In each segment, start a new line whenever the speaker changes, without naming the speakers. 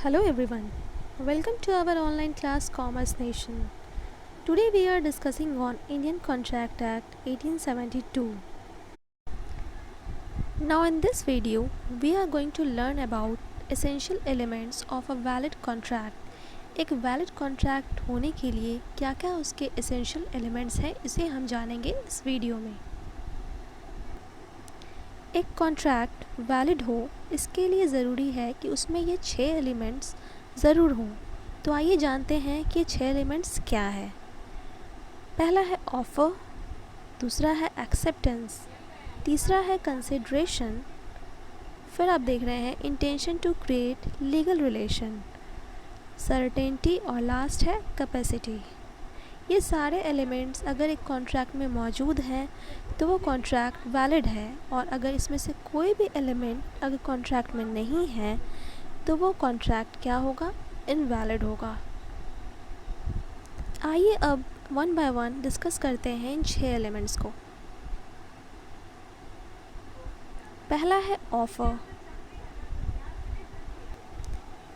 Hello everyone. Welcome to our online class Commerce Nation. Today we are discussing on Indian Contract Act 1872. Now in this video we are going to learn about essential elements of a valid contract. एक valid contract होने के लिए क्या क्या उसके essential elements हैं इसे हम जानेंगे इस वीडियो में। एक कॉन्ट्रैक्ट वैलिड हो इसके लिए ज़रूरी है कि उसमें ये 6 एलिमेंट्स ज़रूर हों। तो आइए जानते हैं कि ये 6 एलिमेंट्स क्या है। पहला है ऑफ़र, दूसरा है एक्सेप्टेंस, तीसरा है कंसिडरेशन, फिर आप देख रहे हैं intention to create legal relation, certainty और लास्ट है कैपेसिटी। ये सारे एलिमेंट्स अगर एक कॉन्ट्रैक्ट में मौजूद हैं तो वो कॉन्ट्रैक्ट वैलिड है, और अगर इसमें से कोई भी एलिमेंट अगर कॉन्ट्रैक्ट में नहीं है तो वो कॉन्ट्रैक्ट क्या होगा, इनवैलिड होगा। आइए अब वन बाय वन डिस्कस करते हैं इन 6 एलिमेंट्स को। पहला है ऑफ़र।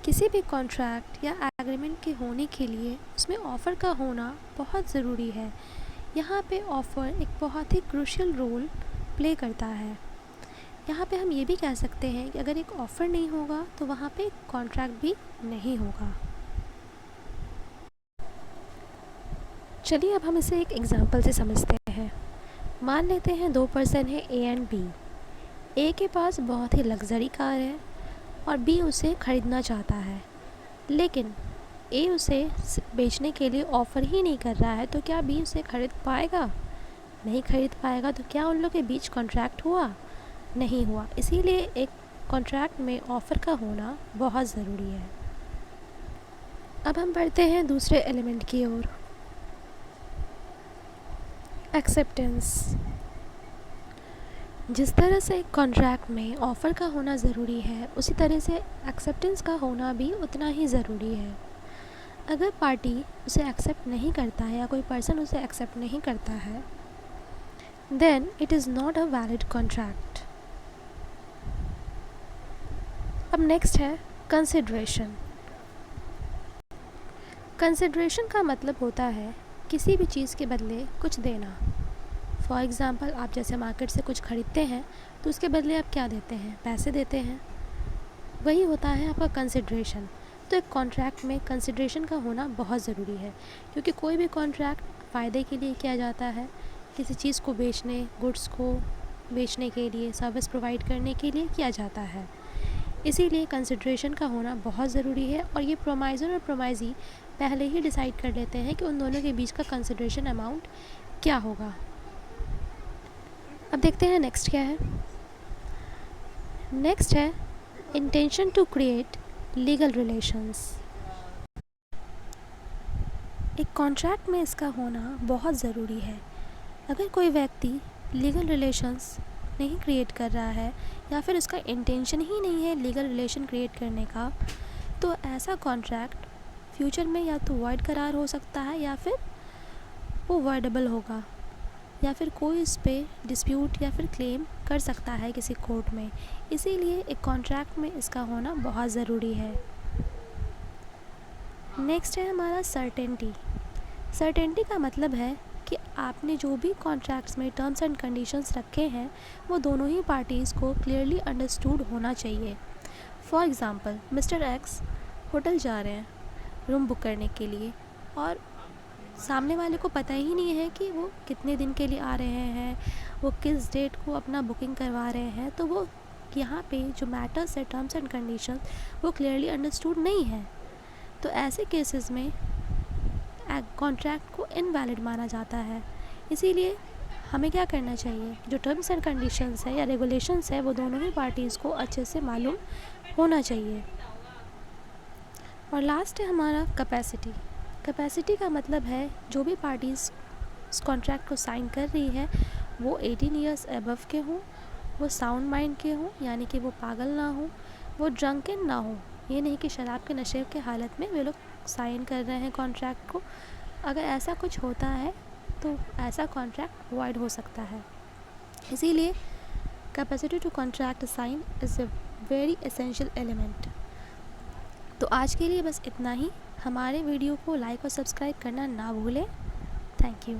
किसी भी कॉन्ट्रैक्ट या एग्रीमेंट के होने के लिए उसमें ऑफ़र का होना बहुत ज़रूरी है। यहाँ पे ऑफ़र एक बहुत ही क्रूशियल रोल प्ले करता है। यहाँ पे हम ये भी कह सकते हैं कि अगर एक ऑफ़र नहीं होगा तो वहाँ पे कॉन्ट्रैक्ट भी नहीं होगा। चलिए अब हम इसे एक एग्ज़ाम्पल से समझते हैं। मान लेते हैं 2 पर्सन है ए एंड बी। ए के पास बहुत ही लग्जरी कार है और बी उसे ख़रीदना चाहता है, लेकिन ए उसे बेचने के लिए ऑफ़र ही नहीं कर रहा है, तो क्या बी उसे ख़रीद पाएगा? नहीं ख़रीद पाएगा। तो क्या उन लोग के बीच कॉन्ट्रैक्ट हुआ? नहीं हुआ। इसीलिए एक कॉन्ट्रैक्ट में ऑफ़र का होना बहुत ज़रूरी है। अब हम बढ़ते हैं दूसरे एलिमेंट की ओर, एक्सेप्टेंस। जिस तरह से एक कॉन्ट्रैक्ट में ऑफ़र का होना ज़रूरी है, उसी तरह से एक्सेप्टेंस का होना भी उतना ही ज़रूरी है। अगर पार्टी उसे एक्सेप्ट नहीं करता है या कोई पर्सन उसे एक्सेप्ट नहीं करता है, then it is not a valid contract. अब नेक्स्ट है कंसिडरेशन। कंसिडरेशन का मतलब होता है किसी भी चीज़ के बदले कुछ देना। फॉर एग्ज़ाम्पल, आप जैसे मार्केट से कुछ ख़रीदते हैं तो उसके बदले आप क्या देते हैं? पैसे देते हैं। वही होता है आपका कंसिडरेशन। तो एक कॉन्ट्रैक्ट में कंसिडरेशन का होना बहुत ज़रूरी है, क्योंकि कोई भी कॉन्ट्रैक्ट फ़ायदे के लिए किया जाता है, किसी चीज़ को बेचने, गुड्स को बेचने के लिए, सर्विस प्रोवाइड करने के लिए किया जाता है। इसीलिए कंसिडरेशन का होना बहुत ज़रूरी है, और ये प्रोमाइज़र और प्रोमाइज़ी पहले ही डिसाइड कर लेते हैं कि उन दोनों के बीच का कंसिडरेशन अमाउंट क्या होगा। अब देखते हैं नेक्स्ट क्या है। नेक्स्ट है intention to create legal relations. एक कॉन्ट्रैक्ट में इसका होना बहुत ज़रूरी है। अगर कोई व्यक्ति लीगल रिलेशंस नहीं क्रिएट कर रहा है या फिर उसका इंटेंशन ही नहीं है लीगल रिलेशन क्रिएट करने का, तो ऐसा कॉन्ट्रैक्ट फ्यूचर में या तो वॉइड करार हो सकता है या फिर वो वॉइडेबल होगा, या फिर कोई इस पर डिस्प्यूट या फिर क्लेम कर सकता है किसी कोर्ट में। इसीलिए एक कॉन्ट्रैक्ट में इसका होना बहुत ज़रूरी है। नेक्स्ट है हमारा सर्टेनिटी। सर्टेनिटी का मतलब है कि आपने जो भी कॉन्ट्रैक्ट्स में टर्म्स एंड कंडीशंस रखे हैं वो दोनों ही पार्टीज़ को क्लियरली अंडरस्टूड होना चाहिए। For example, mister x hotel जा रहे हैं रूम बुक करने के लिए, और सामने वाले को पता ही नहीं है कि वो कितने दिन के लिए आ रहे हैं, वो किस डेट को अपना बुकिंग करवा रहे हैं। तो वो यहाँ पे जो मैटर्स है, टर्म्स एंड कंडीशंस, वो क्लियरली अंडरस्टूड नहीं है। तो ऐसे केसेस में कॉन्ट्रैक्ट को इनवैलिड माना जाता है। इसीलिए हमें क्या करना चाहिए, जो टर्म्स एंड कंडीशंस है या रेगुलेशंस है वो दोनों ही पार्टीज़ को अच्छे से मालूम होना चाहिए। और लास्ट है हमारा कैपेसिटी। कैपेसिटी का मतलब है जो भी पार्टीज़ इस कॉन्ट्रैक्ट को साइन कर रही है वो 18 ईयर्स अबव के हों, वो साउंड माइंड के हों, यानी कि वो पागल ना हो, वो ड्रंकन ना हो। ये नहीं कि शराब के नशे के हालत में वे लोग साइन कर रहे हैं कॉन्ट्रैक्ट को। अगर ऐसा कुछ होता है तो ऐसा कॉन्ट्रैक्ट वॉइड हो सकता है। इसीलिए capacity to contract sign is a very essential element. तो आज के लिए बस इतना ही। हमारे वीडियो को लाइक और सब्सक्राइब करना ना भूलें। Thank you.